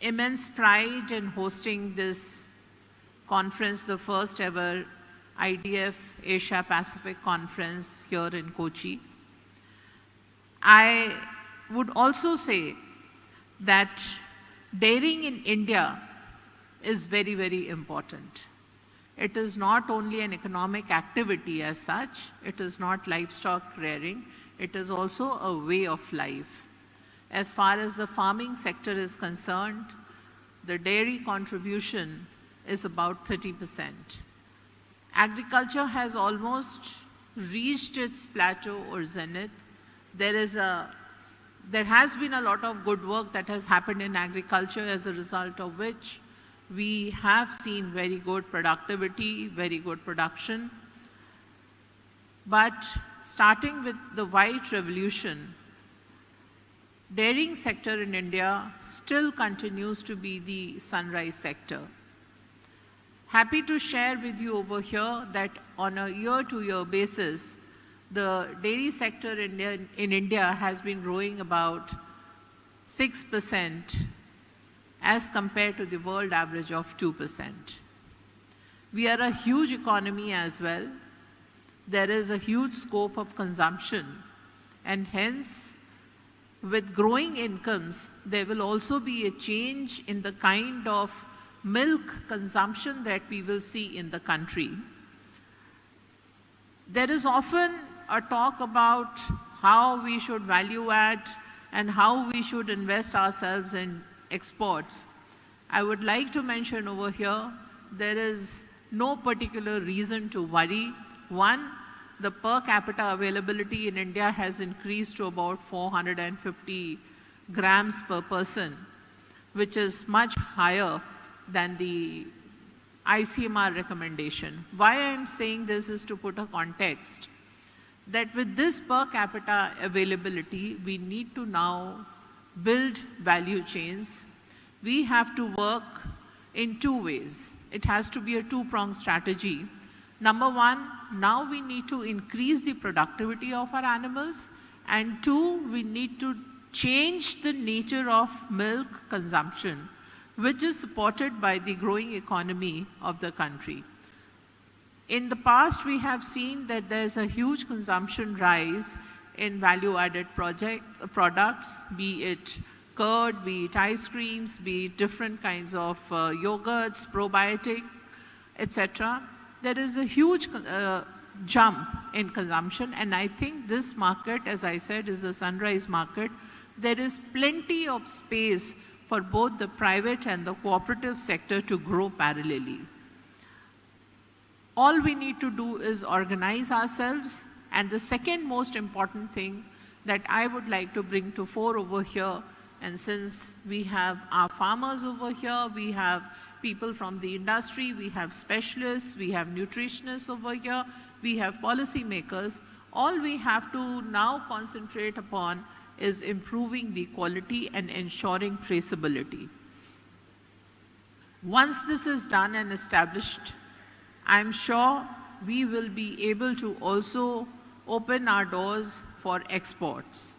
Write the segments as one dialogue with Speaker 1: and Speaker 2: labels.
Speaker 1: immense pride in hosting this conference, the first ever IDF Asia Pacific Conference here in Kochi. I would also say that dairying in India is very, very important. It is not only an economic activity as such, it is not livestock rearing, it is also a way of life. As far as the farming sector is concerned, the dairy contribution is about 30%. Agriculture has almost reached its plateau or zenith. There has been a lot of good work that has happened in agriculture, as a result of which we have seen very good productivity, very good production. But starting with the white revolution, dairying sector in India still continues to be the sunrise sector. Happy to share with you over here that on a year-to-year basis, the dairy sector in India has been growing about 6% as compared to the world average of 2%. We are a huge economy as well. There is a huge scope of consumption, and hence, with growing incomes, there will also be a change in the kind of milk consumption that we will see in the country. There is often a talk about how we should value add and how we should invest ourselves in exports. I would like to mention over here, there is no particular reason to worry. One, the per capita availability in India has increased to about 450 grams per person, which is much higher than the ICMR recommendation. Why I am saying this is to put a context that with this per capita availability, we need to now build value chains. We have to work in two ways. It has to be a two-pronged strategy. Number one, now we need to increase the productivity of our animals, and two, we need to change the nature of milk consumption, which is supported by the growing economy of the country. In the past, we have seen that there's a huge consumption rise in value-added products, be it curd, be it ice creams, be it different kinds of yogurts, probiotic, etc. There is a huge jump in consumption, and I think this market, as I said, is the sunrise market. There is plenty of space for both the private and the cooperative sector to grow parallelly. All we need to do is organize ourselves, and the second most important thing that I would like to bring to fore over here, and since we have our farmers over here, we have people from the industry, we have specialists, we have nutritionists over here, we have policymakers, all we have to now concentrate upon is improving the quality and ensuring traceability. Once this is done and established, I'm sure we will be able to also open our doors for exports.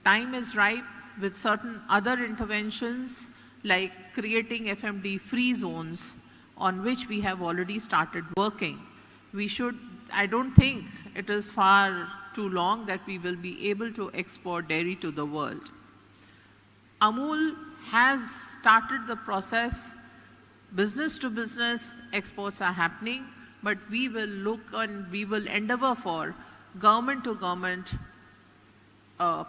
Speaker 1: Time is ripe with certain other interventions like creating FMD free zones on which we have already started working. I don't think it is far too long that we will be able to export dairy to the world. Amul has started the process. Business to business exports are happening, but we will look and we will endeavor for government to government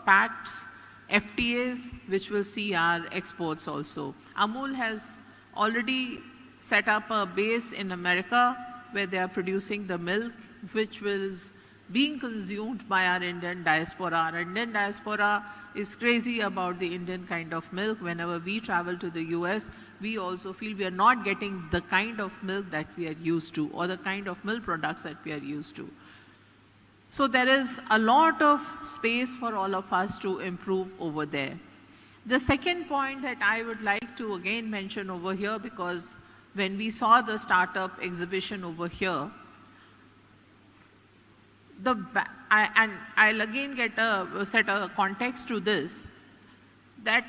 Speaker 1: pacts, FTAs, which will see our exports also. Amul has already set up a base in America where they are producing the milk, which is being consumed by our Indian diaspora. Our Indian diaspora is crazy about the Indian kind of milk. Whenever we travel to the US, we also feel we are not getting the kind of milk that we are used to, or the kind of milk products that we are used to. So there is a lot of space for all of us to improve over there. The second point that I would like to again mention over here, because when we saw the startup exhibition over here, I'll again set a context to this, that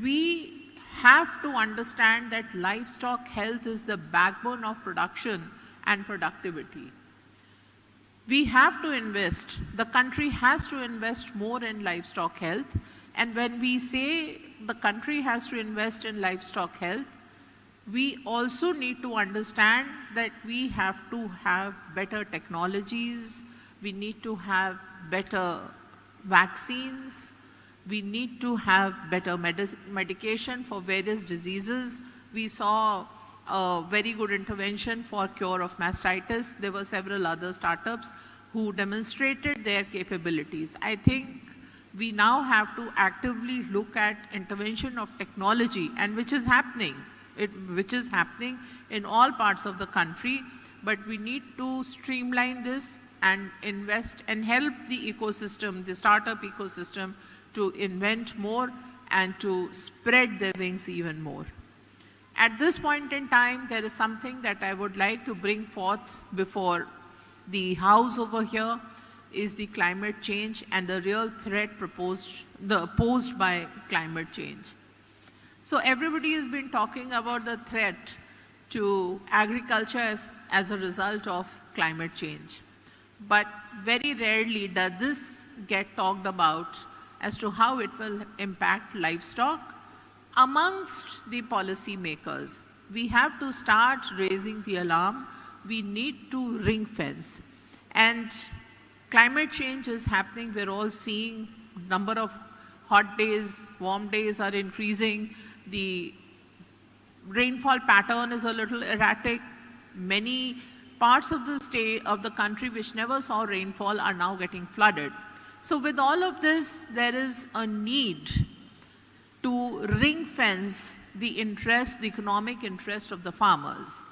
Speaker 1: we have to understand that livestock health is the backbone of production and productivity. We have to invest, the country has to invest more in livestock health. And when we say the country has to invest in livestock health, we also need to understand that we have to have better technologies, we need to have better vaccines, we need to have better medication for various diseases. We saw a very good intervention for cure of mastitis. There were several other startups who demonstrated their capabilities. I think we now have to actively look at intervention of technology, and which is happening in all parts of the country, but we need to streamline this and invest and help the ecosystem, the startup ecosystem, to invent more and to spread their wings even more. At this point in time, there is something that I would like to bring forth before the House over here, is the climate change and the real threat posed by climate change. So everybody has been talking about the threat to agriculture as a result of climate change. But very rarely does this get talked about as to how it will impact livestock amongst the policy makers. We have to start raising the alarm. We need to ring fence. And climate change is happening. We're all seeing number of hot days, warm days are increasing. The rainfall pattern is a little erratic. Many parts of the country which never saw rainfall are now getting flooded. So with all of this, there is a need to ring fence the economic interest of the farmers.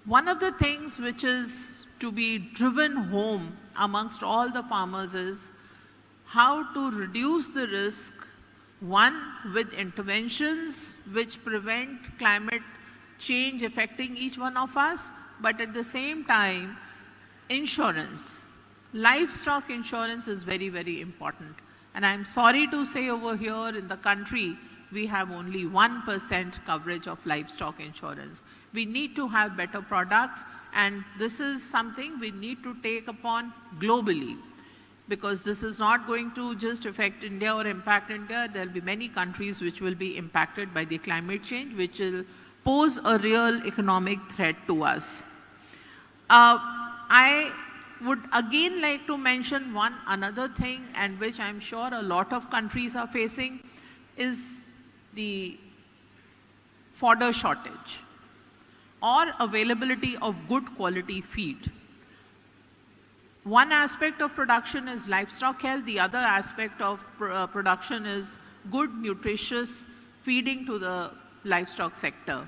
Speaker 1: One of the things which is to be driven home amongst all the farmers is how to reduce the risk, one, with interventions which prevent climate change affecting each one of us, but at the same time, insurance. Livestock insurance is very, very important. And I'm sorry to say over here in the country, we have only 1% coverage of livestock insurance. We need to have better products, and this is something we need to take upon globally, because this is not going to just affect India or impact India. There will be many countries which will be impacted by the climate change, which will pose a real economic threat to us. I would again like to mention another thing, and which I'm sure a lot of countries are facing, is the fodder shortage or availability of good quality feed. One aspect of production is livestock health. The other aspect of production is good, nutritious feeding to the livestock sector.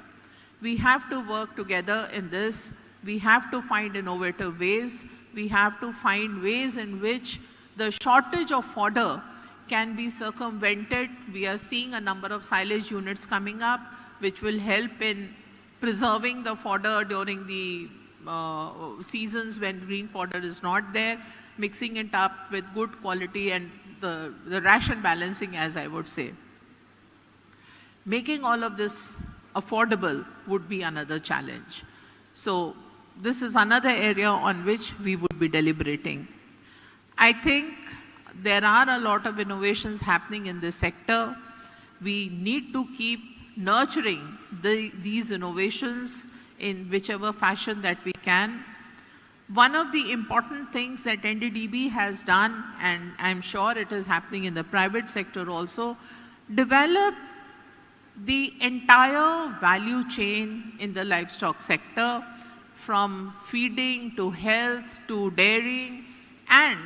Speaker 1: We have to work together in this. We have to find innovative ways. We have to find ways in which the shortage of fodder can be circumvented. We are seeing a number of silage units coming up, which will help in preserving the fodder during the seasons when green fodder is not there, mixing it up with good quality and the ration balancing, as I would say. Making all of this affordable would be another challenge. So this is another area on which we would be deliberating. I think there are a lot of innovations happening in this sector. We need to keep nurturing these innovations in whichever fashion that we can. One of the important things that NDDB has done, and I'm sure it is happening in the private sector also, develop the entire value chain in the livestock sector, from feeding to health to dairying and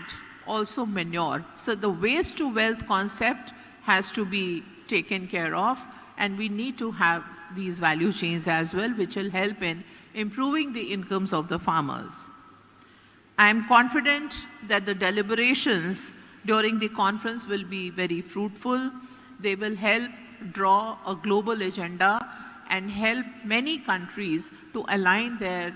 Speaker 1: also manure. So the waste to wealth concept has to be taken care of, and we need to have these value chains as well, which will help in improving the incomes of the farmers. I am confident that the deliberations during the conference will be very fruitful. They will help draw a global agenda and help many countries to align their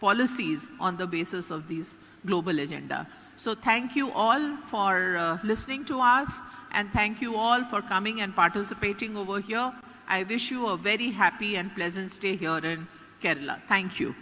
Speaker 1: policies on the basis of this global agenda. So thank you all for listening to us, and thank you all for coming and participating over here. I wish you a very happy and pleasant stay here in Kerala. Thank you.